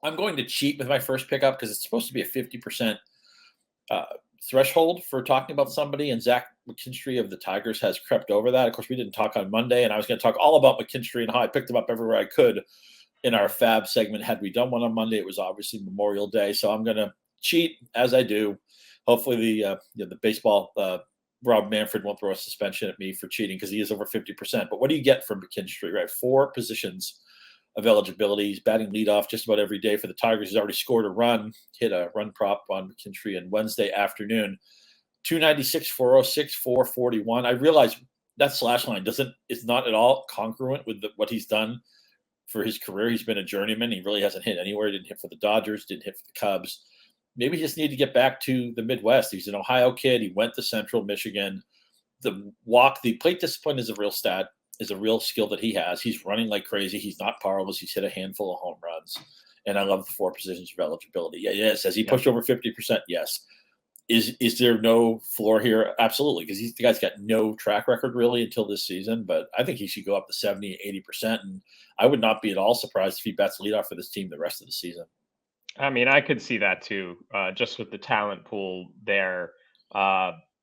I'm going to cheat with my first pickup because it's supposed to be a 50% threshold for talking about somebody, and Zach McKinstry of the Tigers has crept over that. Of course, we didn't talk on Monday, and I was going to talk all about McKinstry and how I picked him up everywhere I could in our Fab segment. Had we done one on Monday, it was obviously Memorial Day, so I'm going to cheat as I do. Hopefully, the baseball Rob Manfred won't throw a suspension at me for cheating because he is over 50%. But what do you get from McKinstry? Right, 4 positions of eligibility. He's batting leadoff just about every day for the Tigers. He's already scored a run, hit a run prop on McKinstry on Wednesday afternoon. 296, 406, 441. I realize that slash line is not at all congruent with what he's done for his career. He's been a journeyman. He really hasn't hit anywhere. He didn't hit for the Dodgers, didn't hit for the Cubs. Maybe he just needed to get back to the Midwest. He's an Ohio kid. He went to Central Michigan. The plate discipline is a real stat. Is a real skill that he has. He's running like crazy. He's not powerless. He's hit a handful of home runs. And I love the 4 positions of eligibility. Yeah, yes. Has he pushed over 50%? Yes. Is there no floor here? Absolutely, because the guy's got no track record really until this season. But I think he should go up to 70, 80%. And I would not be at all surprised if he bats leadoff for this team the rest of the season. I mean, I could see that too, just with the talent pool there.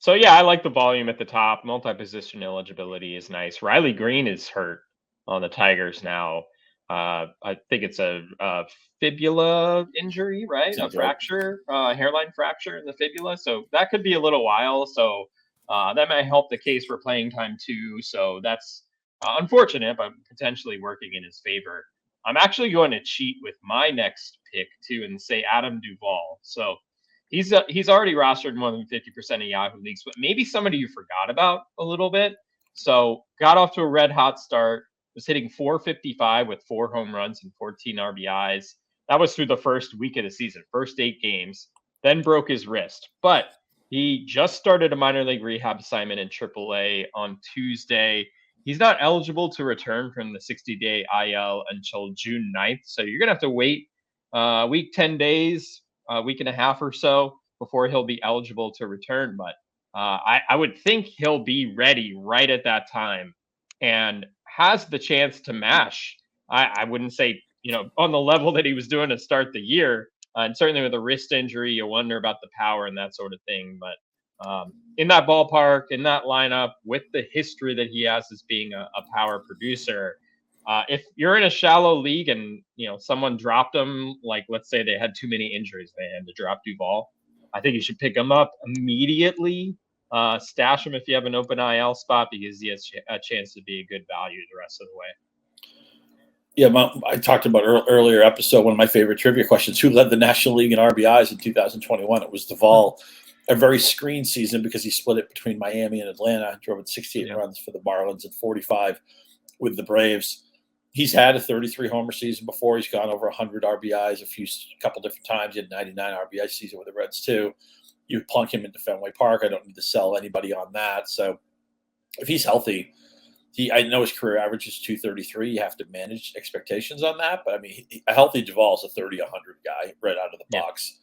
So, yeah, I like the volume at the top. Multi-position eligibility is nice. Riley Green is hurt on the Tigers now. I think it's a fibula injury, right? Sounds a fracture, hairline fracture in the fibula. So that could be a little while. So that might help the case for playing time too. So that's unfortunate, but potentially working in his favor. I'm actually going to cheat with my next pick too and say Adam Duvall. So he's already rostered more than 50% of Yahoo leagues, but maybe somebody you forgot about a little bit. So got off to a red hot start, was hitting 455 with 4 home runs and 14 RBIs. That was through the first week of the season, first 8 games, then broke his wrist. But he just started a minor league rehab assignment in AAA on Tuesday. He's not eligible to return from the 60-day IL until June 9th. So you're going to have to wait week 10 days, a week and a half or so before he'll be eligible to return. But I would think he'll be ready right at that time and has the chance to mash. I wouldn't say, on the level that he was doing to start the year. And certainly with a wrist injury, you wonder about the power and that sort of thing. But in that ballpark, in that lineup, with the history that he has as being a power producer, if you're in a shallow league and someone dropped him, like let's say they had too many injuries, they had to drop Duvall, I think you should pick him up immediately. Stash him if you have an open IL spot because he has a chance to be a good value the rest of the way. Yeah, I talked about earlier episode, one of my favorite trivia questions, who led the National League in RBIs in 2021? It was Duvall. A very screen season because he split it between Miami and Atlanta, drove in 68 runs for the Marlins and 45 with the Braves. He's had a 33 homer season before. He's gone over 100 RBIs a couple different times. He had 99 RBI season with the Reds too. You plunk him into Fenway Park. I don't need to sell anybody on that. So if he's healthy, I know his career average is 233. You have to manage expectations on that. But, I mean, a healthy Duvall is a 30-100 guy right out of the box.